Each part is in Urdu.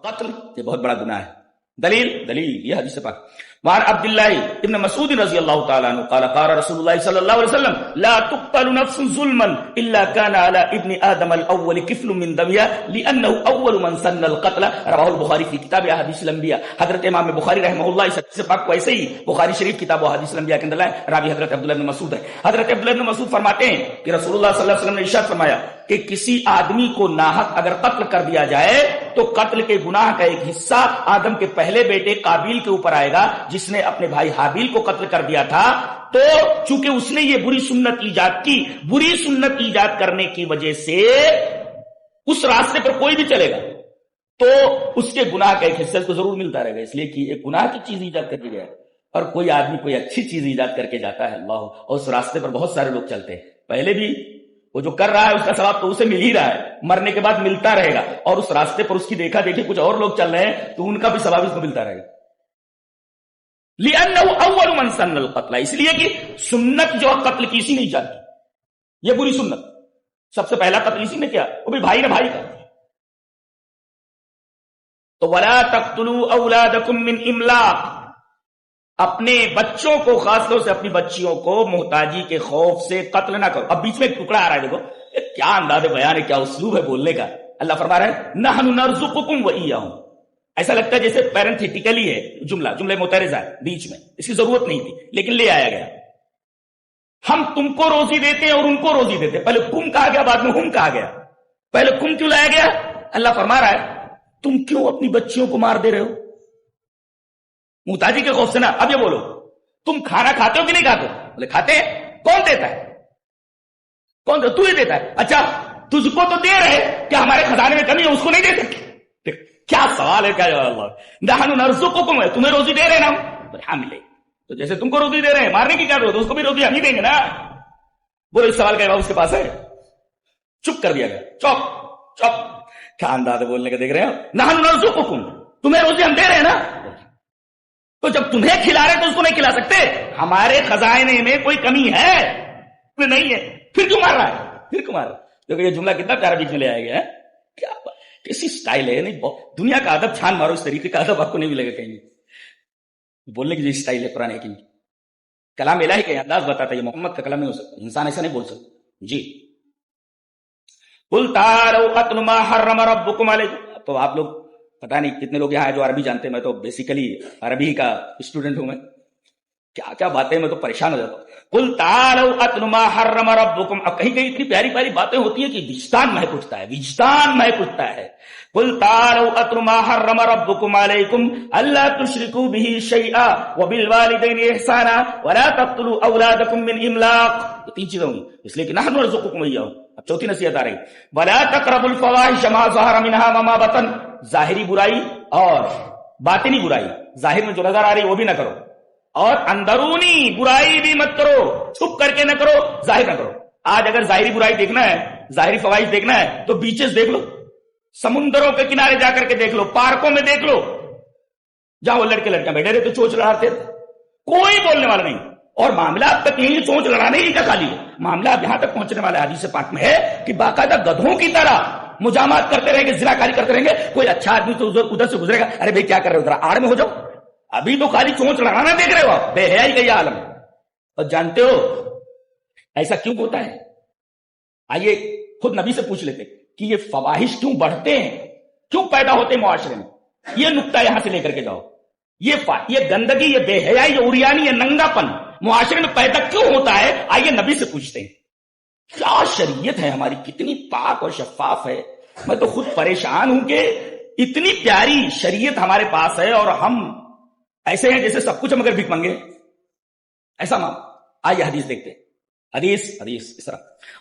قتل یہ بہت بڑا گناہ ہے. دلیل یہ حدیث پاک. وعن عبد الله ابن مسعود رضی اللہ تعالی عنہ قال قال رسول الله صلی اللہ علیہ وسلم لا تقتل نفس ظلما الا كان على ابن آدم الاول كفل من دمها لانه اول من سن القتل. رواه البخاری فی کتاب احادیث الانبیاء. حضرت امام بخاری رحمہ اللہ اس حدیث پاک کو ایسے ہی بخاری شریف کتاب احادیث الانبیاء کے اندر لائے. راوی حضرت عبداللہ بن مسعود ہے. حضرت عبداللہ بن مسعود فرماتے ہیں کہ رسول اللہ صلی اللہ علیہ وسلم نے ارشاد فرمایا کہ کسی آدمی کو ناحق اگر قتل کر دیا جائے تو قتل کے گناہ کا ایک حصہ آدم کے پہلے بیٹے قابیل کے اوپر آئے گا جس نے اپنے بھائی حابیل کو قتل کر دیا تھا. تو چونکہ اس نے یہ بری سنت ایجاد کرنے کی وجہ سے اس راستے پر کوئی بھی چلے گا تو اس کے گناہ کا ایک حصہ کو ضرور ملتا رہے گا. اس لیے کہ ایک گناہ کی چیز ایجاد کر دی گئی اور کوئی آدمی کوئی اچھی چیز ایجاد کر کے جاتا ہے اللہ، اور اس راستے پر بہت سارے لوگ چلتے ہیں. پہلے بھی وہ جو کر رہا ہے اس کا ثواب تو اسے مل ہی رہا ہے، مرنے کے بعد ملتا رہے گا، اور اس راستے پر اس کی دیکھا دیکھی کچھ اور لوگ چل رہے ہیں تو ان کا بھی ثواب اس کو ملتا رہے گا. لِأَنَّهُ أَوَّلُ مَنْ سَنَّ الْقَتْلَ، اس لیے کہ سنت جو قتل کی اسی نے ایجاد کی، یہ بری سنت. سب سے پہلا قتل اسی نے کیا، وہ بھی بھائی نے بھائی کا. تو وَلَا تَقْتُلُوا أَوْلَادَكُمْ مِنْ إِمْلَاقٍ، اپنے بچوں کو، خاص طور سے اپنی بچیوں کو محتاجی کے خوف سے قتل نہ کرو. اب بیچ میں ایک ٹکڑا آ رہا ہے، دیکھو کیا انداز بیان ہے، کیا اسلوب ہے بولنے کا. اللہ فرما رہا ہے نحن نرزقکم وإیاہم. ایسا لگتا ہے جیسے پیرنتھیٹیکلی ہے جملہ مترجمہ ہے بیچ میں، اس کی ضرورت نہیں تھی لیکن لے آیا گیا. ہم تم کو روزی دیتے ہیں اور ان کو روزی دیتے. پہلے تم کہا گیا، بعد میں ہم کہا گیا. پہلے تم کیوں لایا گیا؟ اللہ فرما رہا ہے تم کیوں اپنی بچیوں کو مار دے رہے ہو محتاجی کے خوف سے نا. اب یہ بولو تم کھانا کھاتے ہو کہ نہیں کھاتے؟ بولے کھاتے ہیں. کون دیتا ہے؟ کون دیتا؟ تو ہی دیتا ہے. اچھا تجھ کو تو دے رہے کہ ہمارے خزانے میں کمی ہے، اس کو نہیں دیتے. کیا سوال ہے، کیا جواب. نحن نرزقکم، تمہیں روزی دے رہے نا ہم. ہاں ملے تو جیسے تم کو روزی دے رہے ہیں، مارنے کی کیا ضرورت، اس کو بھی روزی ہم ہی دیں گے نا. بولے اس سوال کا جواب اس کے پاس ہے. چپ کر دیا گیا. چپ کیا انداز ہے بولنے کا، دیکھ رہے ہو. نحن نرزقکم، تمہیں روزی ہم دے رہے ہیں نا، تو جب تمہیں کھلا رہے تو اس کو نہیں کھلا سکتے. ہمارے خزانے میں کوئی کمی ہے نہیں ہے، پھر کیوں مار رہا ہے؟ دیکھو یہ جملہ کتنا پیارا بیچ میں لے آیا گیا ہے. کیا کیسی سٹائل ہے. نہیں دنیا کا ادب چھان مارو، اس طریقے کا ادب آپ کو نہیں ملے گا کہیں. بولنے کی جو سٹائل ہے پرانے کی، کلام الہی کا انداز بتاتا ہے. یہ محمد کا کلام نہیں ہو سکتا، انسان ایسا نہیں بول سکتا. جی قل تعالوا اتل ما حرم ربکم علیکم. تو آپ لوگ پتہ نہیں کتنے لوگ یہاں ہیں جو عربی جانتے ہیں. میں تو بیسیکلی عربی کا اسٹوڈنٹ ہوں. میں کیا باتیں، میں تو پریشان ہو جاتا ہوں. قل تعالوا اتل ما حرم ربکم. اب کہیں کہیں اتنی پیاری پیاری باتیں ہوتی ہیں کہ وجدان مہک اٹھتا ہے. قل تعالوا اتل ما حرم ربکم علیکم الا تشرکوا به شیئا وبالوالدین احسانا ولا تقتلوا اولادکم من املاق. یہ تین چیزیں ہوں گی، اس لیے کہ نحن نرزقکم وإیاہم. اب چوتھی نصیحت آ رہی ولا تقربوا الفواحش ما ظهر منها وما بطن. ظاہری برائی اور باطنی برائی، ظاہر میں جو نظر آ رہی وہ بھی نہ کرو، اور اندرونی برائی بھی مت کرو. چھپ کر کے نہ کرو، ظاہر نہ کرو. آج اگر ظاہری برائی دیکھنا ہے، ظاہری فوائد دیکھنا ہے تو بیچز دیکھ لو، سمندروں کے کنارے جا کر کے دیکھ لو، پارکوں میں دیکھ لو، جہاں وہ لڑکے لڑکیاں بیٹھے رہتے چونچ لڑاتے تھے، کوئی بولنے والا نہیں. اور معاملہ اب تک یہی چونچ لڑانے ہی کا خالی ہے. معاملہ اب یہاں تک پہنچنے والا حدیث پاک میں ہے کہ باقاعدہ گدھوں کی طرح مجامات کرتے رہیں گے، زناکاری کرتے رہیں گے. کوئی اچھا آدمی تو ادھر سے گزرے گا، ارے بھائی کیا کر رہے ہو، ذرا آڑ میں ہو جاؤ. ابھی تو خالی چونچ لڑانا دیکھ رہے ہو آپ. بے حیائی کا یہ عالم ہے. اور جانتے ہو ایسا کیوں ہوتا ہے؟ آئیے خود نبی سے پوچھ لیتے کہ یہ فواحش کیوں بڑھتے ہیں، کیوں پیدا ہوتے ہیں معاشرے میں. یہ نقطہ یہاں سے لے کر کے جاؤ. یہ گندگی، یہ بے حیائی، یہ عریانی، یہ ننگا پن معاشرے میں پیدا کیوں ہوتا ہے؟ آئیے نبی سے پوچھتے ہیں. کیا شریعت ہے ہماری، کتنی پاک اور شفاف ہے. میں تو خود پریشان ہوں کہ اتنی پیاری شریعت ہمارے پاس ہے اور ہم ایسے ہیں جیسے سب کچھ ہم اگر بھیک مانگے. ایسا مان. آئیے حدیث دیکھتے ہیں. حدیث اس طرح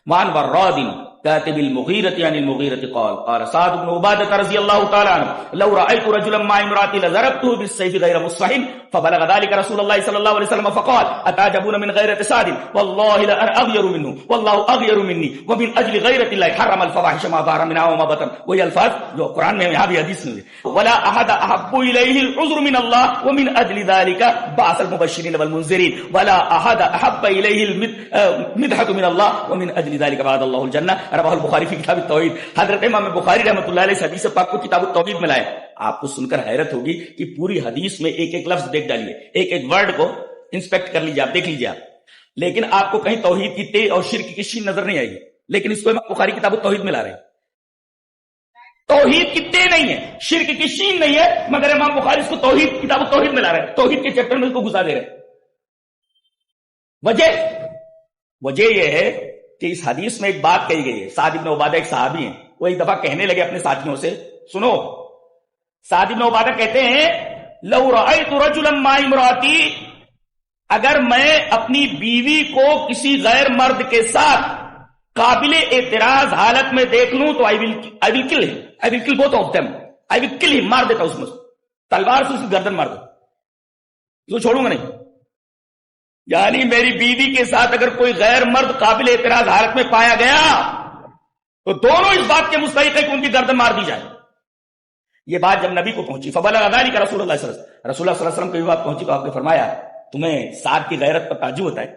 وعن وراد كاتب المغيرة عن المغيرة قال قال سعد بن عبادة رضي الله تعالى عنه لو رأيت رجلا مع امرأتي لضربته بالسيف غير مصفح فبلغ ذلك رسول الله صلى الله عليه وسلم فقال أتعجبون من غيرة سعد والله لأنا أغير منه والله أغير مني ومن أجل غيرة الله حرم الفواحش ما ظهر منها وما بطن. وهي الفاظ جو قرآن میں یہاں بھی حدیث میں ولا أحد أحب إليه العذر من الله ومن أجل ذلك بعث المبشرين والمنذرين ولا أحد أحب إليه المدحة من الله ومن أجل ذلك بعد الله الجنة. رواه البخاری فی کتاب التوحید. حضرت امام بخاری رحمۃ اللہ علیہ حدیث پاک کو کتاب التوحید میں لائے. آپ کو سن کر حیرت ہوگی کہ پوری حدیث میں ایک ایک لفظ دیکھ ڈالیے، ایک ایک ورڈ کو انسپیکٹ کر لیجیے، آپ دیکھ لیجیے آپ، لیکن آپ کو کہیں توحید کی تے اور شرک کی شین نظر نہیں آئے گی، لیکن اس کو امام بخاری کتاب التوحید میں لا رہے ہیں۔ توحید کی تے نہیں ہے، شرک کی شین نہیں ہے، مگر امام بخاری اس کو توحید کتاب التوحید میں لا رہے ہیں، توحید کے چیپٹر میں اس کو گھسا دے رہے ہیں۔ وجہ یہ ہے کہ اس حدیث میں ایک بات کہی گئی ہے۔ سعد بن عبادہ ایک صحابی ہیں، وہ ایک دفعہ کہنے لگے اپنے ساتھیوں سے، سنو، سعد بن عبادہ کہتے ہیں لو رأیت رجلا مع امراتی، اگر میں اپنی بیوی کو کسی غیر مرد کے ساتھ قابل اعتراض حالت میں دیکھ لوں تو I will kill both of them، I will kill him، مار دیتا اس میں، تلوار سے اس کی گردن مار دیتا، اس کو چھوڑوں گا نہیں۔ یعنی میری بیوی کے ساتھ اگر کوئی غیر مرد قابل اعتراض حالت میں پایا گیا تو دونوں اس بات کے مستحق ہے کہ ان کی گردن مار دی جائے۔ یہ بات جب نبی کو پہنچی، فبلغ ذلک رسول اللہ صلی اللہ علیہ وسلم، رسول اللہ صلی اللہ علیہ وسلم کو یہ بات پہنچی تو آپ نے فرمایا تمہیں سعد کی غیرت پر تعجب ہوتا ہے؟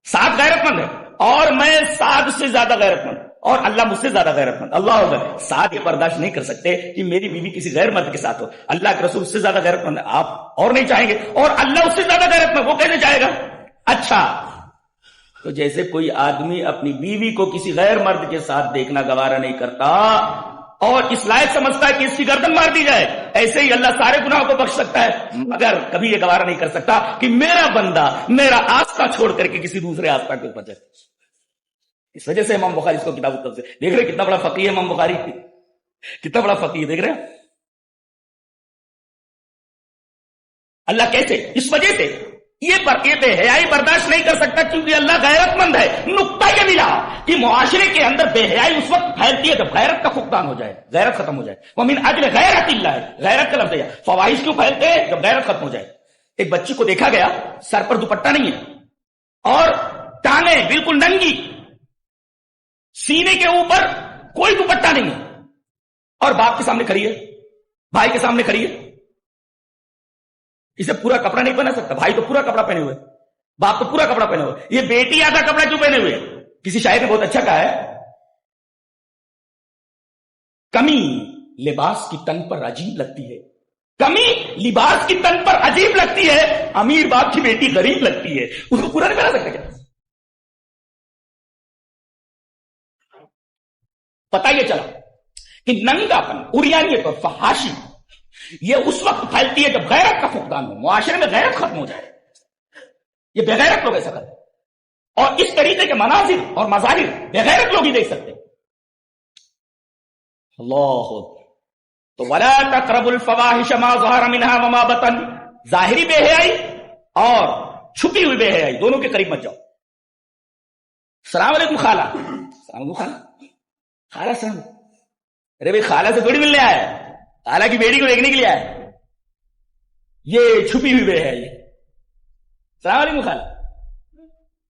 سعد غیرت مند ہے اور میں سعد سے زیادہ غیرت مند، اور اللہ مجھ سے زیادہ غیرت مند، اللہ اکبر۔ سعد یہ برداشت نہیں کر سکتے کہ میری بیوی کسی غیر مرد کے ساتھ ہو، اللہ کے رسول اس سے زیادہ غیرت مند ہے، آپ اور نہیں چاہیں گے، اور اللہ اس سے زیادہ غیرت مند، وہ کیسے چاہے گا؟ اچھا، تو جیسے کوئی آدمی اپنی بیوی کو کسی غیر مرد کے ساتھ دیکھنا گوارا نہیں کرتا اور اس لائق سمجھتا ہے کہ اس کی گردن مار دی جائے، ایسے ہی اللہ سارے گناہوں کو بخش سکتا ہے، مگر کبھی یہ گوارا نہیں کر سکتا کہ میرا بندہ میرا آستہ چھوڑ کر کے کسی دوسرے آستہ کے اوپر جائے۔ اس وجہ سے امام بخاری اس کو کتاب التوحید سے، دیکھ رہے کتنا بڑا فقیہ ہے امام بخاری، کتنا بڑا فقیہ، دیکھ رہے ہیں اللہ کیسے، اس وجہ سے یہ بے حیائی برداشت نہیں کر سکتا کیونکہ اللہ غیرت مند ہے۔ نقطہ یہ ملا کہ معاشرے کے اندر بے حیائی اس وقت پھیلتی ہے جب غیرت کا فقدان ہو جائے، غیرت ختم ہو جائے۔ ومن اجل غیرت اللہ ہے، غیرت کا لفظ ہے، فواحش کیوں پھیلتے ہیں؟ جب غیرت ختم ہو جائے۔ ایک بچی کو دیکھا گیا، سر پر دوپٹہ نہیں ہے اور ٹانگیں بالکل ننگی، سینے کے اوپر کوئی دوپٹہ نہیں ہے، اور باپ کے سامنے کھڑی ہے، بھائی کے سامنے کھڑی ہے، اسے پورا کپڑا نہیں پہنا سکتا، بھائی تو پورا کپڑا پہنے ہوئے، باپ تو پورا کپڑا پہنے ہوئے، یہ بیٹی آدھا کپڑا کیوں پہنے ہوئے؟ کسی شاعر نے بہت اچھا کہا ہے، کمی لباس کی تن پر عجیب لگتی ہے، کمی لباس کی تن پر عجیب لگتی ہے، امیر باپ کی بیٹی غریب لگتی ہے، اس کو پورا نہیں پہنا سکتا کیا؟ پتہ یہ چلا کہ ننگا پن، عریانیت اور فحاشی یہ اس وقت پھیلتی ہے جب غیرت کا فقدان ہو، معاشرے میں غیرت ختم ہو جائے۔ یہ بغیرت لوگ ایسا کرتے، اور اس طریقے کے مناظر اور مظاہر بغیرت لوگ ہی دیکھ سکتے۔ اللہ، تو ولا تقربوا الفواحش ما ظهر منها وما بطن، ظاہری بے حیائی اور چھپی ہوئی بے حیائی دونوں کے قریب مت جاؤ۔ السلام علیکم خالہ، السلام علیکم خالہ، خالہ سلام، ارے بھائی خالہ سے تھوڑی ملنے آیا ہے، خالہ کی بیٹی کو دیکھنے کے لیے آیا ہے، یہ چھپی ہوئی بے حیائی۔ السلام علیکم خالہ،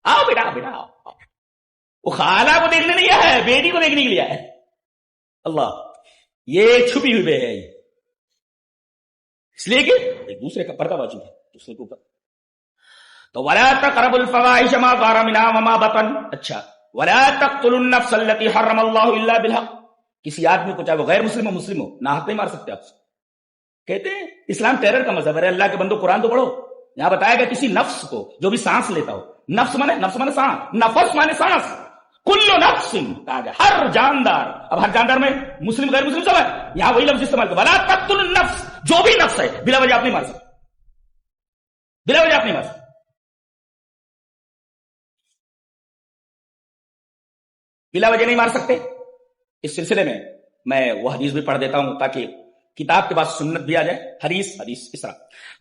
آؤ بیٹا، آؤ بیٹا، آؤ۔ وہ خالہ کو دیکھنے نہیں آیا ہے، بیٹی کو دیکھنے کے لیے آیا ہے۔ اللہ، یہ چھپی ہوئی بے حیائی، اس لیے کہ ایک دوسرے کا پردہ واجب ہے دوسرے کے اوپر۔ تو ولا تقربوا الفواحش ما ظهر منها وما بطن، اچھا، ولا تقتلوا النفس التي حرم الله الا بالحق، کسی آدمی کو چاہے وہ غیر مسلم ہو مسلم ہو ناحق نہیں مار سکتے آپ سے۔ کہتے ہیں اسلام ٹیرر کا مذہب ہے، اللہ کے بندو قرآن تو پڑھو، یہاں بتایا گیا کسی نفس کو جو بھی سانس لیتا ہو، نفس مانے سانس، نفس مانے سانس، کل نفس کہا گیا ہر جاندار، اب ہر جاندار میں مسلم غیر مسلم سب ہے، یہاں وہی لفظ استعمال کرو، ولا تقتلوا النفس، جو بھی نفس ہے بلا وجہ آپ نہیں مار سکتے، بلا وجہ آپ نہیں مار سکتے۔ بلا وجہ نہیں مار سکتے۔ اس سلسلے میں وہ حدیث بھی پڑھ دیتا ہوں تاکہ کتاب کے بعد سنت بھی آ جائے۔ حدیث اس طرح،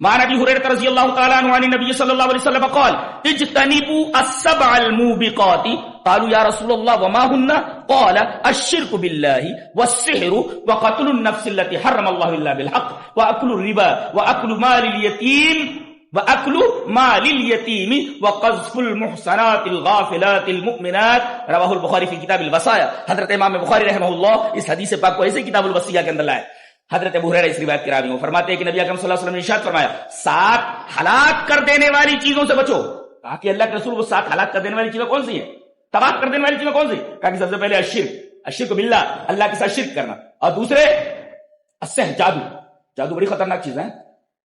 وعن ابی ہریرہ رضی اللہ تعالی عنہ عن النبی صلی اللہ علیہ وسلم قال اجتنبوا السبع الموبقات قالوا یا رسول اللہ وما هن قال الشرك بالله والسحر وقتل النفس التي حرم الله الا بالحق واكل الربا واكل مال اليتيم مال اليتيم وقذف المحصنات الغافلات المؤمنات، رواہ البخاری فی کتاب الوصایا۔ حضرت امام بخاری رحمہ اللہ اس حدیث پاک کو ایسے کتاب الوصیہ کے اندر لائے۔ حضرت ابو ہریرہ اس روایت کے راوی ہیں، وہ فرماتے ہیں کہ نبی اکرم صلی اللہ علیہ وسلم نے ارشاد فرمایا 7 ہلاک کر دینے والی چیزوں سے بچو۔ کہا کہ اللہ کے رسول وہ 7 ہلاک کر دینے والی چیزیں کون سی ہیں؟ تباہ کر دینے والی چیزیں کون سی؟ کہا کہ سب سے پہلے الشرک باللہ، اللہ کے ساتھ شرک کرنا، اور دوسرے السحر، جادو، جادو بڑی خطرناک چیز ہے.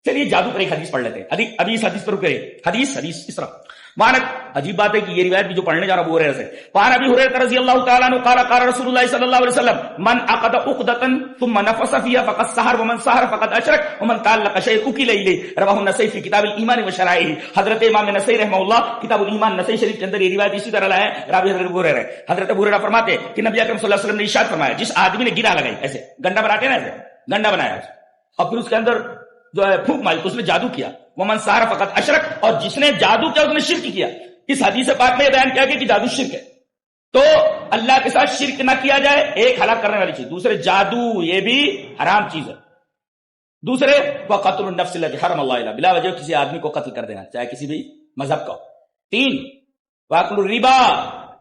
چلیے جادو پر ایک حدیث پڑھ لیتے ہیں. ابھی اس حدیث پر رکے. حدیث اس طرح مانک عجیب بات ہے کہ یہ روایت بھی جو پڑھنے جا رہا ابو ہریرہ سے. وعن ابی ہریرہ رضی اللہ تعالی عنہ قال قال رسول اللہ صلی اللہ علیہ وسلم من عقد عقدۃ ثم نفث فيها فقد سحر ومن سحر فقد اشرك ومن تعلق شيئا وكل الیہ. رواه النسائی فی کتاب الایمان و شرائعہ. حضرت امام نسائی رحمہ اللہ کتاب الایمان نسائی شریف کے اندر یہ روایت اسی طرح لایا ہے. راوی حضرت ابو ہریرہ. حضرت ابو ہریرہ فرماتے ہیں کہ نبی اکرم صلی اللہ علیہ وسلم نے ارشاد فرمایا جس آدمی نے گرا لگائی, ایسے گنڈا بناتے ہیں نا, ایسے گنڈا بنایا اور پھر اس کے اندر جو ہے پھونک ماری تو اس نے جادو کیا. ومن سحر فقد اشرک, اور جس نے جادو کیا اس نے شرک کیا. اس حدیث پاک میں یہ بیان کیا گیا کہ جادو شرک ہے. تو اللہ کے ساتھ شرک نہ کیا جائے, ایک ہلاک کرنے والی چیز. دوسرے جادو یہ بھی حرام چیز ہے. دوسرے وقتل النفس التي حرم اللہ الا بلا وجہ, کسی آدمی کو قتل کر دینا چاہے کسی بھی مذہب کا. 3 واکل الربا,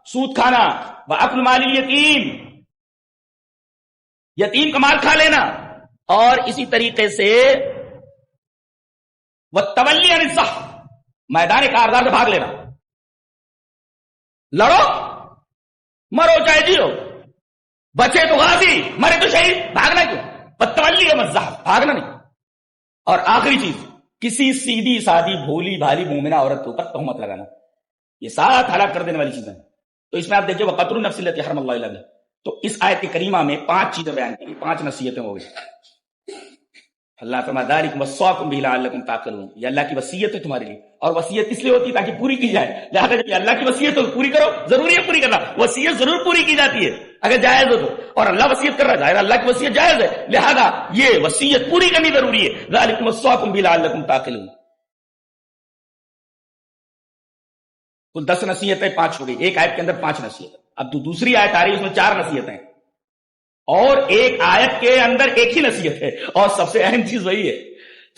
سود کھانا. واکل مال الیتیم, یتیم کا مال کھا لینا. اور اسی طریقے سے والتولی عن الصح, میدان کارزار سے بھاگ لینا. لڑو مرو چاہے جیو, بچے تو غازی مرے تو شہید, بھاگنا کیوں؟ والتولی عن الصح, بھاگنا نہیں. اور آخری چیز کسی سیدھی سادی بھولی بھالی مومنہ عورت کے اوپر تہمت لگانا. یہ سات ہلاک کر دینے والی چیزیں ہیں. تو اس میں آپ دیکھیے وقتل النفس التي حرم اللہ الا. تو اس آیت کریمہ میں 5 چیزیں بیان کی, 5 نصیحتیں ہو گئی. اللہ فرماتا ہے ذالکم وصاکم بہ لعلکم تعقلون, یہ اللہ کی وصیت ہے تمہارے لیے. اور وصیت اس لیے ہوتی ہے تاکہ پوری کی جائے. لہذا جب اللہ کی وصیت ہو پوری کرو, ضروری ہے پوری کرنا. وصیت ضرور پوری کی جاتی ہے اگر جائز ہو تو, اور اللہ وصیت کر رہا ہے, ظاہر اللہ کی وصیت جائز ہے, لہذا یہ وصیت پوری کرنی ضروری ہے. ذالکم وصاکم بہ لعلکم تعقلون. کل 10 نصیحتیں 5 ہو گئی, ایک آیت کے اندر 5 نصیحتیں. اب دوسری آیت آ رہی ہے اس میں 4 نصیحتیں ہیں, اور ایک آیت کے اندر ایک ہی نصیحت ہے, اور سب سے اہم چیز وہی ہے.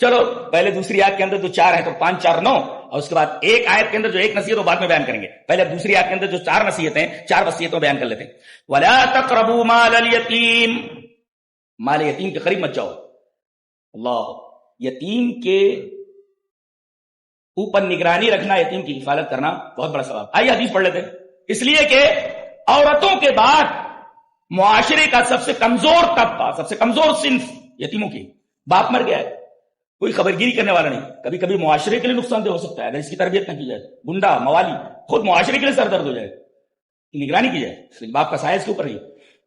چلو پہلے دوسری آیت کے اندر جو 4 ہیں تو 5 4 9, اور اس کے بعد ایک آیت کے اندر جو ایک نصیحت وہ بعد میں بیان کریں گے. پہلے دوسری آیت کے اندر جو 4 نصیحتیں, 4 وصیتوں بیان کر لیتے ہیں. ولا تقربوا مال الیتیم, مال یتیم کے قریب مت جاؤ. اللہ, یتیم کے اوپر نگرانی رکھنا, یتیم کی حفاظت کرنا بہت بڑا ثواب. آئیے حدیث پڑھ لیتے ہیں. اس لیے کہ عورتوں کے بعد معاشرے کا سب سے کمزور طبقہ, سب سے کمزور صنف یتیموں کی. باپ مر گیا ہے, کوئی خبرگیری کرنے والا نہیں. کبھی کبھی معاشرے کے لیے نقصان دہ ہو سکتا ہے اگر اس کی تربیت نہ کی جائے. گنڈا موالی خود معاشرے کے لیے سر درد ہو جائے, نگرانی کی جائے, باپ کا سایہ اس کے اوپر ہی.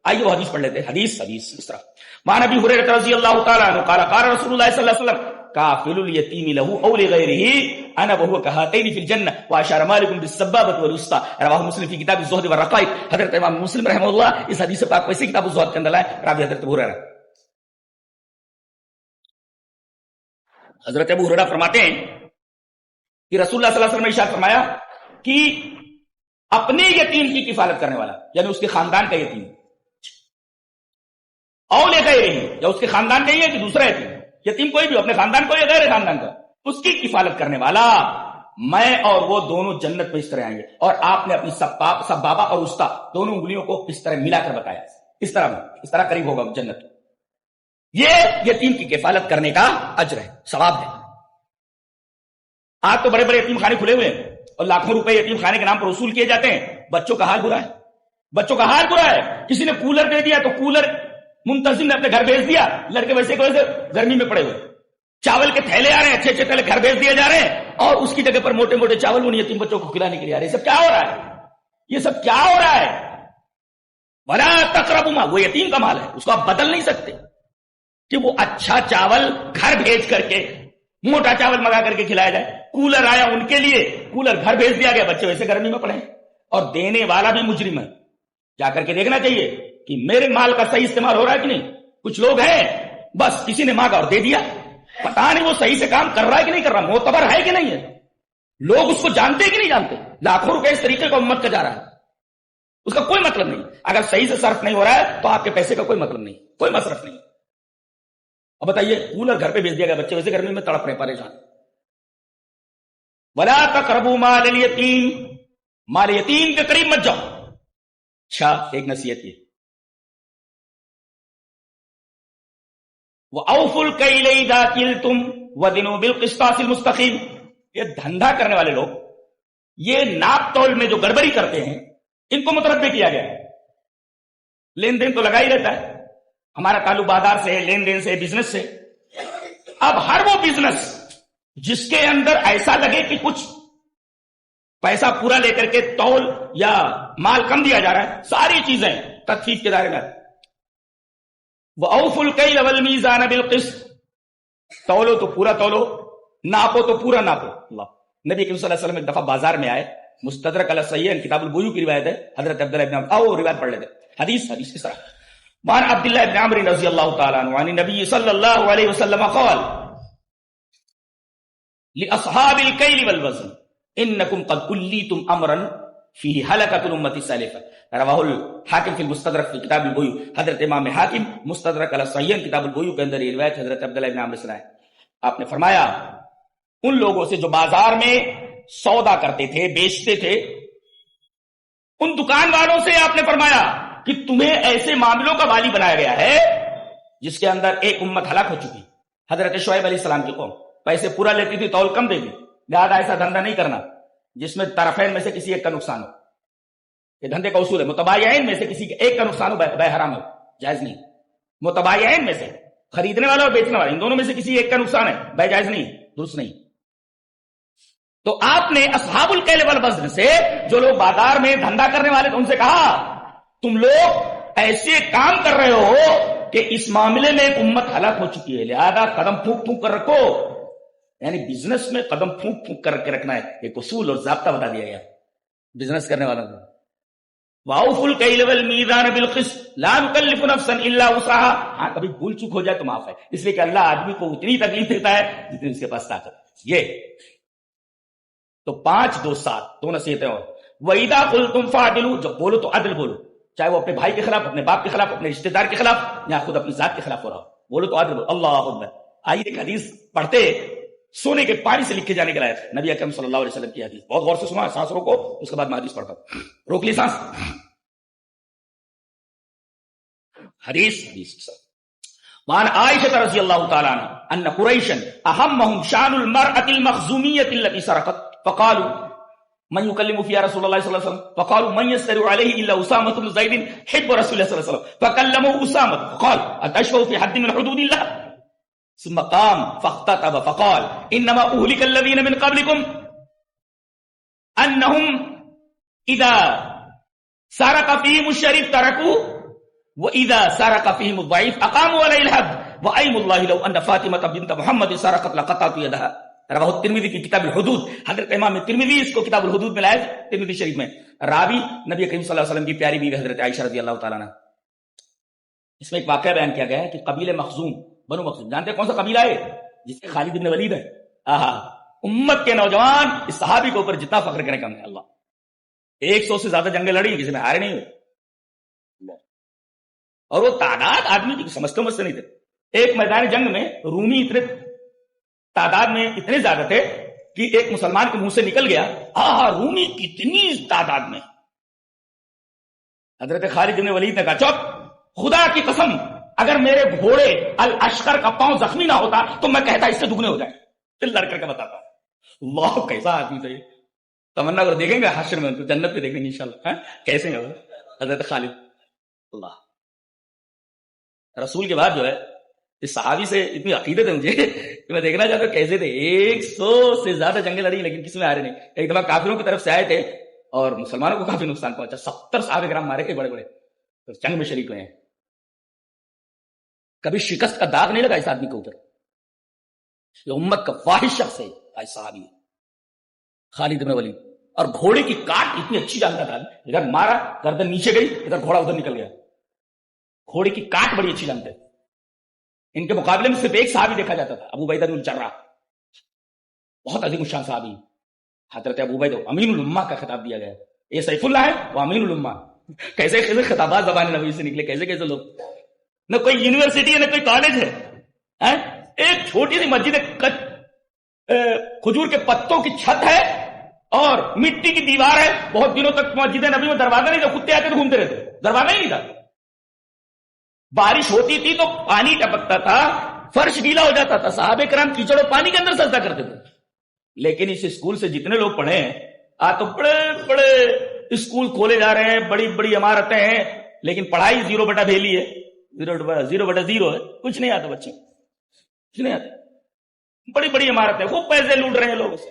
آئیے وہ حدیث پڑھ لیتے ہیں. حدیث اس طرح وعن ابی ہریرہ رضی اللہ تعالی عنہ قال قال رسول اللہ صلی اللہ علیہ وسلم کافل الیتیم له او لغیرہ انا وهو كهاتین فی الجنہ واشار مالک بالسبابۃ والوسطى. رواہ مسلم فی کتاب الزہد والرقائق. حضرت امام مسلم رحمہ اللہ اس حدیث پاک کو اسی کتاب الزہد کے اندر لائے. راوی حضرت ابو ہریرہ. حضرت ابو ہریرہ فرماتے ہیں کہ رسول اللہ صلی اللہ علیہ وسلم نے ارشاد فرمایا کہ اپنے یتیم کی کفالت کرنے والا, یعنی اس کے خاندان کا یتیم, او لغیرہ, یا اس کے خاندان کا ہی ہے کہ دوسرا یتیم, یتیم کوئی بھی اپنے خاندان کو یا غیر خاندان کا, اس کی کفالت کرنے والا, میں اور وہ دونوں جنت پہ اس طرح آئیں گے. اور آپ نے اپنی سب بابا اور استا دونوں انگلیوں کو اس طرح ملا کر بتایا, اس طرح قریب ہوگا جنت. یہ یتیم کی کفالت کرنے کا اجر ہے, ثواب ہے. آج تو بڑے بڑے یتیم خانے کھلے ہوئے ہیں اور لاکھوں روپے یتیم خانے کے نام پر وصول کیے جاتے ہیں. بچوں کا حال برا ہے, بچوں کا حال برا ہے. کسی نے کولر دے دیا تو کولر منتظم نے اپنے گھر بھیج دیا, لڑکے ویسے کو گرمی میں پڑے ہوئے. چاول کے تھیلے آ رہے ہیں, اچھے اچھے تھیلے گھر بھیج دیے جا رہے ہیں, اور اس کی جگہ پر موٹے موٹے چاول ان یتیم بچوں کو کھلانے کے لیے آ رہے ہیں. یہ سب کیا ہو رہا ہے, یہ سب کیا ہو رہا ہے؟ ولا تقربوا, وہ یتیم کا مال ہے, اس کو آپ بدل نہیں سکتے کہ وہ اچھا چاول گھر بھیج کر کے موٹا چاول منگا کر کے کھلایا جائے. کولر آیا ان کے لیے, کولر گھر بھیج دیا گیا, بچے ویسے گرمی میں پڑے, اور دینے والا بھی مجرم ہے. جا کر کے دیکھنا چاہیے کہ میرے مال کا صحیح استعمال ہو رہا ہے کہ نہیں. کچھ لوگ ہیں بس کسی نے مانگا اور دے دیا, پتا نہیں وہ صحیح سے کام کر رہا ہے کہ نہیں کر رہا, معتبر ہے کہ نہیں ہے, لوگ اس کو جانتے کہ نہیں جانتے. لاکھوں روپے اس طریقے کا امت کا جا رہا ہے, اس کا کوئی مطلب نہیں. اگر صحیح سے صرف نہیں ہو رہا ہے تو آپ کے پیسے کا کوئی مطلب نہیں, کوئی مصرف نہیں. اب بتائیے کولر گھر پہ بھیج دیا گیا, بچے ویسے گرمی میں تڑپ رہے پریشان. ولا تقربوا مال الیتیم, مال یتیم کے قریب مت جاؤ. اچھا ایک نصیحت یہ, وَأَوْفُوا الْكَيْلَ إِذَا كِلْتُمْ وَزِنُوا بِالْقِسْطَاسِ الْمُسْتَقِيمِ. یہ دھندا کرنے والے لوگ, یہ ناپ تول میں جو گڑبڑی کرتے ہیں, ان کو متنبہ کیا گیا ہے. لین دین تو لگا ہی رہتا ہے, ہمارا تعلق بازار سے ہے, لین دین سے, بزنس سے, اب ہر وہ بزنس جس کے اندر ایسا لگے کہ کچھ پیسہ پورا لے کر کے تول یا مال کم دیا جا رہا ہے، ساری چیزیں تخفیف کے دائرے میں۔ وَأَوْفُوا الْكَيْلَ وَالْمِيزَانَ بِالْقِسْطِ، تولو تو پورا تولو، ناپو تو پورا ناپو۔ اللہ نبی کریم صلی اللہ علیہ وسلم ایک دفعہ بازار میں آئے، مستدرک علی الصحیحین کتاب البیوع کی روایت ہے، حضرت عبداللہ ابن عمر، آؤ روایت پڑھ لیتے، حدیث اس طرح، وعن عبداللہ ابن عمر رضی اللہ تعالیٰ عنہ عن النبی صلی اللہ علیہ وسلم قال لأصحاب الكيل والوزن انکم قد کلیتم امرا فیہ حلقۃ الامۃ السالفہ، رواہ الحاکم فی المستدرک فی کتاب البیوع، حضرت امام حاکم مستدرک علی الصحیحین کتاب البیوع کے اندر یہ روایت حضرت عبداللہ ابن عمر سے ہے۔ آپ نے فرمایا ان لوگوں سے جو بازار میں سودا کرتے تھے، بیچتے تھے، ان دکان والوں سے آپ نے فرمایا کہ تمہیں ایسے معاملوں کا والی بنایا گیا ہے جس کے اندر ایک امت ہلاک ہو چکی۔ حضرت شعیب علیہ السلام کی قوم پیسے پورا لیتی تھی، تول کم دے دی، لہذا ایسا دھندا نہیں کرنا جس میں طرفین میں سے کسی ایک کا نقصان ہو۔ یہ دھندے کا اصول ہے، متبایعین میں سے کسی ایک کا نقصان ہو بے حرام ہو، جائز نہیں۔ متبایعین میں سے خریدنے والا اور بیچنے والا، ان دونوں میں سے کسی ایک کا نقصان ہے، بے جائز نہیں، درست نہیں۔ تو آپ نے اصحاب الکیل والوزن سے، جو لوگ بازار میں دھندا کرنے والے تھے، ان سے کہا تم لوگ ایسے کام کر رہے ہو کہ اس معاملے میں ایک امت ہلاک ہو چکی ہے، لہذا قدم پھونک پھونک کر رکھو۔ یعنی بزنس میں قدم پھونک پھونک کر کے رکھنا ہے، ایک اصول اور ضابطہ بتا دیا گیا بزنس کرنے والوں کو۔ وَأَوْفُوا الْكَيْلَ وَالْمِيزَانَ بِالْقِسْطِ لَا نُكَلِّفُ نَفْسًا إِلَّا وُسْعَهَا۔ ہاں کبھی بھول چوک ہو جائے تو معاف ہے، اس لیے کہ اللہ آدمی کو اتنی تکلیف دیتا ہے جتنی اس کے پاس طاقت۔ یہ تو 5 2 7 دو نصیحتیں اور وَإِذَا قُلْتُمْ فَعْدِلُوا، جب بولو تو عدل بولو، چاہے وہ اپنے بھائی کے خلاف، اپنے باپ کے خلاف، اپنے رشتہ دار کے خلاف، یا خود اپنی ذات کے خلاف ہو رہا ہو، بولو تو عدل بولو۔ اللہ اکبر۔ آئیے ایک حدیث پڑھتے، سونے کے پانی سے لکھے جانے کے لائق نبی اکرم صلی اللہ علیہ وسلم کی حدیث، بہت غور سے سنا، سانس روکو، اس کے بعد میں حدیث پڑھتا ہوں، روک لی سانس۔ حدیث وعن عائشة رضی اللہ تعالی عنہ ان قریشا اہمهم شان المرأة المخزومیة التي سرقت فقالوا من يكلم فيها رسول الله صلى الله عليه وسلم فقالوا من يستر عليه الا اسامة بن زيد حب رسول الله صلى الله عليه وسلم فكلمه اسامة فقال اتشفع في حد من حدود الله ثم قام فاختطب فقال انما اهلك الذين من قبلكم انهم اذا سرق فيهم الشريف تركوه وَإِذَا سَرَقَ فِيهِمُ الضَّعِيفُ أَقَامُوا عَلَيْهِ الْحَدَّ وَأَيْمُ اللَّهِ لَوْ أَنَّ فَاطِمَةَ بِنْتَ مُحَمَّدٍ سَرَقَتْ لَقَطَعْتُ يَدَهَا، رواہ الترمذی کی کتاب الحدود، حضرت امام ترمذی اس کو کتاب الحدود میں لائے، ترمذی شریف میں، راوی نبی کریم صلی اللہ علیہ وسلم کی پیاری بیوی حضرت عائشہ رضی اللہ تعالیٰ عنہ۔ اس میں ایک واقعہ بیان کیا گیا ہے کہ قبیلہ مخزوم، بنو مخزوم، جانتے ہیں کون سا قبیلہ ہے؟ جس کے خالد بن ولید ہے۔ امت کے نوجوان اس صحابی کے اوپر جتنا فخر کرنے کا، اللہ 100 سے زیادہ جنگیں لڑی، کسی میں ہارے نہیں ہوئے، اور وہ تعداد آدمی کی سمجھتے نہیں تھے۔ ایک میدان جنگ میں رومی اتنے تعداد میں اتنے زیادہ تھے کہ ایک مسلمان کے منہ سے نکل گیا، رومی کتنی تعداد میں؟ حضرت خالد بن ولید نے کہا چپ، خدا کی قسم اگر میرے گھوڑے الاشکر کا پاؤں زخمی نہ ہوتا تو میں کہتا اس سے دگنے ہو جائے، پھر لڑ کر کے بتاتا۔ اللہ کیسا آدمی تھا یہ، تمنا کر دیکھیں گے حشر میں، جنت پہ دیکھیں گے انشاءاللہ کیسے ہیں حضرت خالد۔ اللہ رسول کے بعد جو ہے اس صحابی سے اتنی عقیدت ہے مجھے کہ میں دیکھنا چاہتا ہوں کیسے تھے۔ 100 سے زیادہ جنگیں لڑی لیکن کسی میں ہارے نہیں۔ ایک دفعہ کافروں کی طرف سے آئے تھے اور مسلمانوں کو کافی نقصان پہنچا، 70 صحابہ کرام مارے گئے بڑے بڑے، تو جنگ میں شریک ہوئے ہیں۔ کبھی شکست کا داغ نہیں لگا اس آدمی کے اوپر، یہ امت کا واحد شخص ہے صحابی خالد بن ولید، اور گھوڑے کی کاٹ اتنی اچھی جانتا تھا، ادھر مارا گردن نیچے گئی، ادھر گھوڑا ادھر نکل گیا، گھوڑے کی کاٹ بڑی اچھی جانتے۔ ان کے مقابلے میں صرف ایک صحابی دیکھا جاتا تھا، ابو عبیدہ بن الجراح، بہت عظیم الشان صحابی، حضرت ابو عبیدہ امین الامہ کا خطاب دیا گیا۔ یہ سیف اللہ ہے، وہ امین الامہ۔ کیسے کیسے خطابات زبان نبی سے نکلے، کیسے کیسے لوگ، نہ کوئی یونیورسٹی ہے نہ کوئی کالج ہے، ایک چھوٹی سی مسجد کھجور کے پتوں کی چھت ہے اور مٹی کی دیوار ہے، بہت دنوں تک مسجد نبی میں دروازہ نہیں تھا، کتے آتے تو گھومتے رہتے، دروازہ ہی نہیں تھا۔ بارش ہوتی تھی تو پانی ٹپکتا تھا، فرش گیلا ہو جاتا تھا، صحابہ کرام کیچڑ اور پانی کے اندر سجدہ کرتے تھے۔ لیکن اس اسکول سے جتنے لوگ پڑھے ہیں آج تو بڑے بڑے اسکول کھولے جا رہے ہیں، بڑی بڑی عمارتیں ہیں، لیکن پڑھائی 0/0 ہے، 0/0 ہے، کچھ نہیں آتا بچے، کچھ نہیں آتا۔ بڑی بڑی عمارتیں، خوب پیسے لوٹ رہے ہیں لوگوں سے.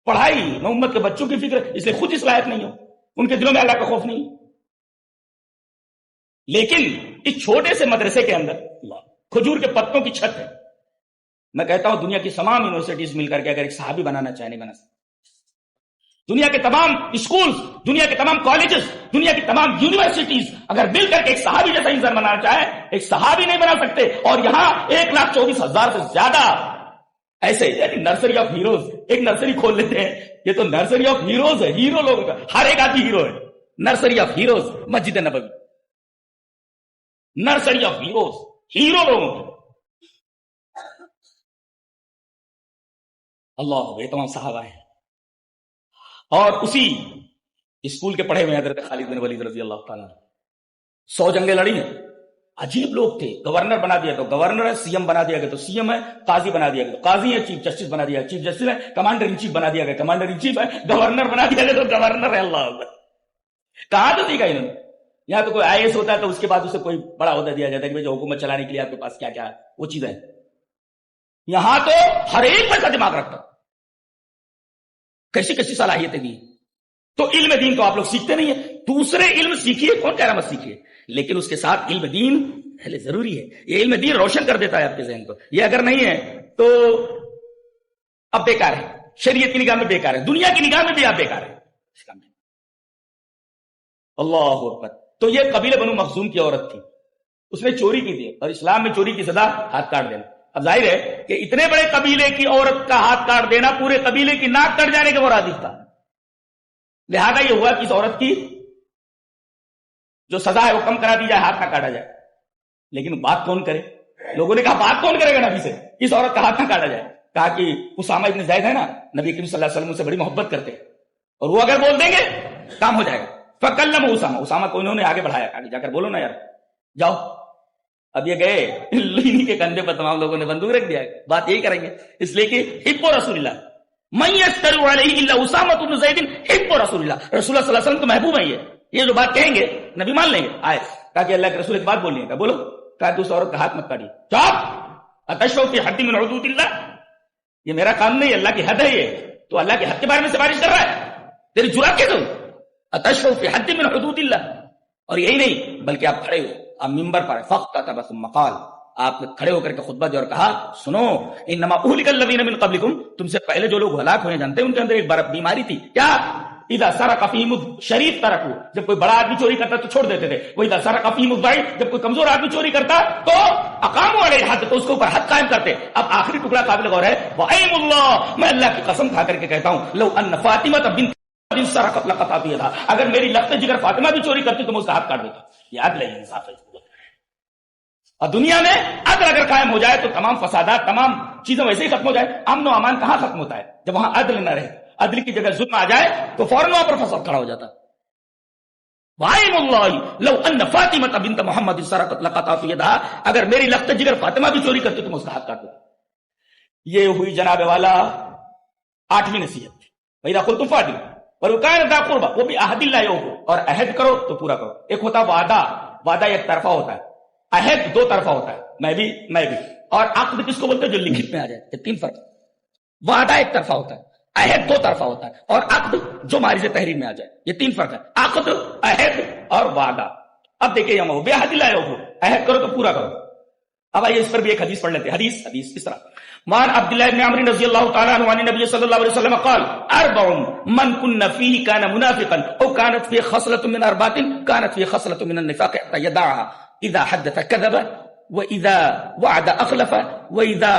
پڑھائی میں امت کے بچوں کی فکر، اس لیے خود اس لائق نہیں ہو، ان کے دلوں میں اللہ کا خوف نہیں. لیکن اس چھوٹے سے مدرسے کے اندر کھجور کے پتوں کی چھت ہے. میں کہتا ہوں دنیا کی تمام یونیورسٹیز مل کر کے اگر ایک صحابی بنانا چاہے نہیں بنا سکتے. دنیا کے تمام اسکولز، دنیا کے تمام کالجز، دنیا کی تمام یونیورسٹیز اگر مل کر کے ایک صحابی جیسا انسان بنانا چاہے، ایک صحابی نہیں بنا سکتے. اور یہاں 1,24,000 سے زیادہ ایسے یعنی نرسری آف ہیروز، ایک نرسری کھول لیتے ہیں. یہ تو نرسری آف ہیروز ہے، ہیرو لوگوں کا، ہر ایک آدمی ہیرو ہے. Nursery of heroes Masjid Nabawi, nursery of heroes, hero لوگوں کے. اللہ، یہ تمام صحابہ ہیں. اور اسی اسکول کے پڑھے ہوئے حضرت خالد بن ولید رضی اللہ تعالیٰ 100 جنگیں لڑی ہیں. عجیب لوگ تھے. گورنر بنا دیا تو گورنر ہے، سی ایم بنا دیا گیا تو سی ایم ہے، قاضی بنا دیا گیا تو قاضی ہے، چیف جسٹس بنا دیا چیف جسٹس ہے، کمانڈر ان چیف بنا دیا گیا کمانڈر ان چیف ہے، گورنر بنا دیا گیا تو گورنر ہے. اللہ کہاں تو سیکھا انہوں نے؟ یہاں تو کوئی آئی ایس ہوتا ہے تو اس کے بعد اسے کوئی بڑا عہدہ دیا جاتا ہے کہ جو حکومت چلانے کے لیے آپ کے پاس کیا کیا وہ چیزیں. یہاں تو ہر ایک پر کا دماغ رکھتا، کیسی کیسی صلاحیتیں دی. تو علم دین کو آپ لوگ سیکھتے نہیں ہیں. دوسرے علم سیکھیے، کون کہہ رہا مت سیکھیے، لیکن اس کے ساتھ علم دین پہلے ضروری ہے. یہ علم دین روشن کر دیتا ہے آپ کے ذہن کو. یہ اگر نہیں ہے تو اب بیکار ہے. شریعت کی نگاہ میں بیکار ہے، دنیا کی نگاہ میں بھی آپ بیکار ہے اس کام میں. اللہ اکبر. تو یہ قبیلہ بنو مخزوم کی عورت تھی، اس نے چوری کی تھی، اور اسلام میں چوری کی سزا ہاتھ کاٹ دینا. اب ظاہر ہے کہ اتنے بڑے قبیلے کی عورت کا ہاتھ کاٹ دینا پورے قبیلے کی ناک کٹ جانے کے مرادف تھا. لہذا یہ ہوا کہ اس عورت کی جو سزا ہے وہ کم کرا دی جائے، ہاتھ نہ کاٹا جائے. لیکن بات کون کرے؟ لوگوں نے کہا بات کون کرے گا نبی سے، اس عورت کا ہاتھ نہ کاٹا جائے. کہا کہ اسامہ ابن زید ہے نا، نبی کریم صلی اللہ علیہ وسلم سے بڑی محبت کرتے اور وہ اگر بول دیں گے کام ہو جائے گا. فکلم اسامہ کو انہوں نے آگے بڑھایا، کہا کہ جا کر بولو نا یار، جاؤ. اب یہ گئے، انہی کے کندھے پر تمام لوگوں نے بندوق رکھ دیا. بات یہی کریں گے، اس لیے کہ حب رسول اللہ من یستر علیہ الا اسامہ بن زید حب رسول اللہ. رسول اللہ صلی اللہ علیہ وسلم تو محبوب ہے. یہ جو بات کہیں گے نبی مان لیں گے. آئے کہا کہ اللہ کے رسول ایک بات بولنی ہے. بولو. کہا کہ اس عورت کا ہاتھ مت کاٹیے. چپ، اتشفع فی حد من حدود اللہ. یہ میرا کام نہیں، اللہ کی حد ہے. یہ تو اللہ کی حد کے بارے میں سفارش کر رہا ہے. تیری جرأت کیسے ہوئی؟ اتشفع فی حد من حدود اللہ. اور یہی نہیں بلکہ آپ کھڑے ہو، آپ منبر پر فاختتب ثم قال، آپ نے کھڑے ہو کر کے خطبہ دیا اور کہا سنو، انما اہلک الذین من قبلکم، تم سے پہلے جو لوگ ہلاک ہوئے جانتے ہیں ان کے اندر ایک بیماری تھی. کیا؟ اذا سرق فیہم الشریف ترکوا، جب کوئی بڑا آدمی چوری کرتا تو چھوڑ دیتے تھے. واذا سرق فیہم الضعیف، جب کوئی کمزور آدمی چوری کرتا تو اقاموا علیہ الحد، تو اس کے اوپر حد قائم کرتے. اب آخری ٹکڑا قابل غور ہے، وَأَيْمُ اللَّهِ، میں اللہ کی قسم کھا کر کے کہتا ہوں، لو ان فاطمہ بنت سرقت لقطعت یدها، اگر میری لخت جگر فاطمہ بھی چوری کرتی تو میں اس کا ہاتھ کاٹ دیتا. یاد لیں انصاف ہے. اور دنیا میں عدل اگر قائم ہو جائے تو تمام فسادات، تمام چیزیں ویسے ہی ختم ہو جائے. امن و امان کہاں ختم ہوتا ہے؟ جب وہاں عدل نہ رہے. عدل کی جگہ ظلم آ جائے تو فوراً وہاں پر فساد کھڑا ہو جاتا. وَأَيْمُ اللَّهِ لَوْ أَنَّ فَاطِمَةَ بِنْتَ مُحَمَّدٍ سَرَقَتْ لَقَطَعْتُ يَدَهَا، اگر میری لخت جگر فاطمہ بھی چوری کرتی تو میں اس کا ہاتھ کاٹ دیتا. یہ ہوئی جناب والا 8ویں نصیحت. وَإِذَا قُلْتُمْ فَاعْدِلُوا وَلَوْ كَانَ ذَا قُرْبَىٰ، وہ بھی عہد اللہ ہو، اور عہد کرو تو پورا کرو. ایک ہوتا وعدہ، وعدہ ایک طرفہ ہوتا ہے، عہد دو طرفہ ہوتا ہے، میں بھی. اور عقد کس کو بولتے ہیں؟ جو لکھت میں آ جائے. یہ 3 فرق. وعدہ ایک طرفہ ہوتا ہے، عہد دو طرفہ ہوتا ہے، اور عقد جو مارج تحریر میں آ جائے. یہ 3 فرق ہے، عقد، عہد اور وعدہ. اب دیکھیں یہاں بے حد اللہ ہو، عہد کرو تو پورا کرو. اب آئیے اس پر بھی ایک حدیث پڑھ لیتے ہیں. حدیث اس طرح، وعن عبد الله بن عمرو رضي الله تعالى عنه عن النبي صلى الله عليه وسلم قال: 4 من كن فيه كان منافقا، او كانت فيه خصلة من 4 كانت فيه خصلة من النفاق حتى يدعها. اذا حدث كذب، واذا وعد اخلف، واذا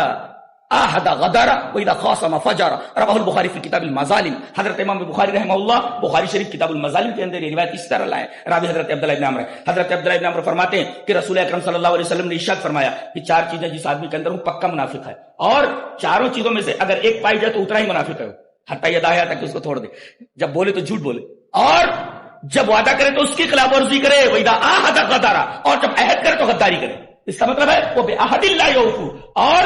عاهد غدر، واذا خاصم فجر. رواه البخاری فی کتاب المظالم. حضرت امام بخاری رحمہ اللہ بخاری شریف کتاب المظالم کے اندر یہ روایت اس طرح لائے. راوی حضرت عبداللہ ابن عمرو. حضرت عبداللہ ابن عمرو فرماتے ہیں کہ رسول اکرم صلی اللہ علیہ وسلم نے ارشاد فرمایا کہ 4 چیزیں جس آدمی کے اندر وہ پکا منافق ہے، اور 4 چیزوں میں سے اگر ایک پائی جائے تو اتنا ہی منافق ہے، حتیٰ یہ دایا تک اس کو چھوڑ دے. جب بولے تو جھوٹ بولے، اور جب وعدہ کرے تو اس کی خلاف ورزی کرے. وَإِذَا عَاهَدَ غَدَرَ، اور جب عہد کرے تو غداری کرے. اس کا مطلب ہے وہ بِعَهْدِ اللَّهِ يَوْفُوا، اور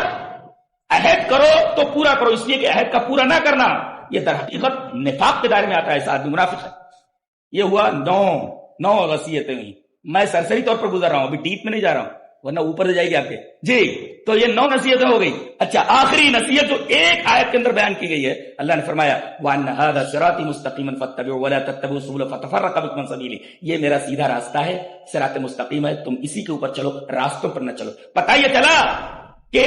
عہد کرو تو پورا کرو. اس لیے کہ عہد کا پورا نہ کرنا یہ در حقیقت نفاق کے دائرے میں آتا ہے. ایسا آدمی منافق ہے. یہ ہوا 9 وصیتیں ہوئی. میں سرسری طور پر گزر رہا ہوں، ابھی ڈیپ میں نہیں جا رہا ہوں. ورنہ اوپر سے جائے گی آپ کے. جی تو یہ 9 نصیحتیں ہو گئی. اچھا آخری نصیحت جو ایک آیت کے اندر بیان کی گئی ہے, اللہ نے فرمایا وَأَنَّ هَذَا صِرَاطِي مُسْتَقِيمًا فَاتَّبِعُوهُ وَلَا تَتَّبِعُوا السُّبُلَ فَتَفَرَّقَ بِكُمْ عَنْ سَبِيلِهِ, یہ میرا سیدھا راستہ ہے, صراط مستقیم ہے, تم اسی کے اوپر چلو, راستوں پر نہ چلو. پتہ یہ چلا کہ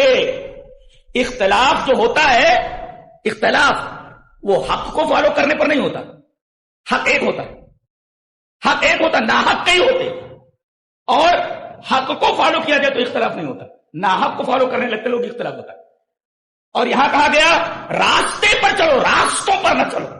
اختلاف جو ہوتا ہے, اختلاف وہ حق کو فالو کرنے پر نہیں ہوتا. حق ایک ہوتا ہے, حق ایک ہوتا, ناحق کئی ہوتے, اور حق کو فالو کیا جائے تو اختلاف نہیں ہوتا, ناحق کو فالو کرنے لگتے لوگ اختلاف ہوتا ہے. اور یہاں کہا گیا راستے پر چلو, راستوں پر نہ چلو.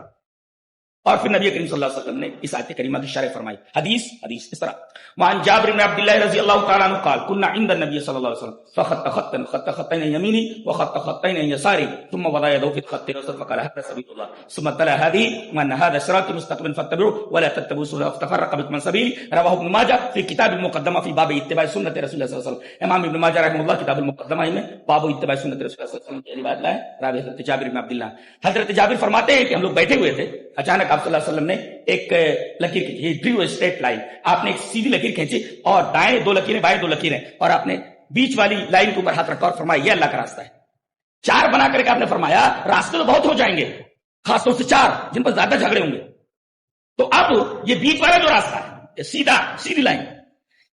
اور پھر نبی کریم صلی اللہ علیہ وسلم نے اس آیت کریمہ کی شرح فرمائی. حدیث اس طرح وعن جابر بن عبد الله رضی اللہ تعالی عنہ قال كنا عند النبي صلی اللہ علیہ وسلم فخط خطين يميني وخط خطين يساري ثم وضع يده في الخط اليسار فقال هذا سبيل الله ثم تلا هذه وان هذا صراط مستقيم فاتبعوه ولا تتبعوا السبل فتفرق بكم عن سبيله. رواه ابن ماجہ في كتاب المقدمہ في باب اتباع سنت رسول اللہ صلی اللہ علیہ وسلم. امام ابن ماجہ رحمہ اللہ کتاب المقدمہ میں باب اتباع سنت رسول اللہ صلی اللہ علیہ وسلم کی روایت لائے. راوی حضرت جابر بن عبد اللہ. حضرت جابر فرماتے ہیں کہ ہم لوگ بیٹھے ہوئے تھے, اچانک آپ صلی اللہ علیہ وسلم نے ایک لکیر کھینچی, ڈریو اسٹریٹ لائن, آپ نے ایک سیدھی لکیر کھینچی اور دائیں 2 لکیریں بائیں 2 لکیریں, اور آپ نے بیچ والی لائن کے اوپر ہاتھ رکھا اور فرمایا یہ اللہ کا راستہ ہے. 4 بنا کر کے آپ نے فرمایا راستے تو بہت ہو جائیں گے, خاص طور سے 4 جن پر زیادہ جھگڑے ہوں گے, تو اب یہ بیچ والا جو راستہ ہے, یہ سیدھی لائن,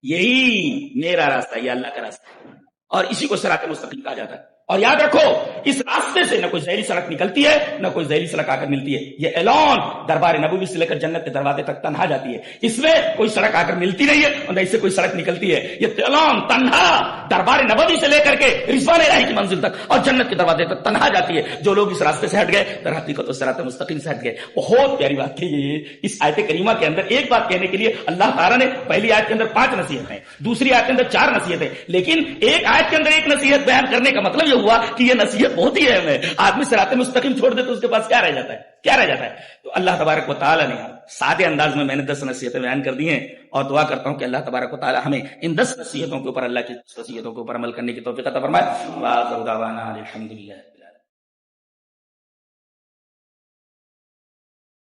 یہی میرا راستہ ہے, یہ اللہ کا راستہ ہے, اور اسی کو صراط مستقیم کہا جاتا ہے. اور یاد رکھو اس راستے سے نہ کوئی زہری سڑک نکلتی ہے نہ کوئی زہری سڑک آ کر ملتی ہے. یہ اعلان دربار نبوی سے لے کر جنت کے دروازے تک تنہا جاتی ہے, اس میں کوئی سڑک آ کر ملتی نہیں ہے اور نہ اس سے کوئی سڑک نکلتی ہے. یہ اعلان تنہا دربار نبوی سے لے کر کے رضوان الہی کی منزل تک اور جنت کے دروازے تک تنہا جاتی ہے. جو لوگ اس راستے سے ہٹ گئے در حقیقت تو صراط مستقیم سے ہٹ گئے. بہت پیاری بات ہے یہ. اس آیت کریمہ کے اندر ایک بات کہنے کے لیے اللہ تعالیٰ نے پہلی آیت کے اندر 5 نصیحتیں, دوسری آیت کے اندر 4 نصیحتیں, لیکن ایک آیت کے اندر ایک نصیحت بیان کرنے کا مطلب یہ ہوا کہ یہ نصیحت بہت ہی اہم ہے. آدمی صراط مستقیم چھوڑ دے تو اس کے پاس کیا رہ جاتا ہے, کیا رہ جاتا ہے. تو اللہ تبارک و تعالیٰ نے سادے انداز میں نے 10 نصیحتیں بیان کر دی ہیں, اور دعا کرتا ہوں کہ اللہ تبارک و تعالیٰ ہمیں ان 10 نصیحتوں کے اوپر, اللہ کی نصیحتوں کے اوپر عمل کرنے کی توفیق عطا فرمائے. وآخر دعوانا الحمدللہ.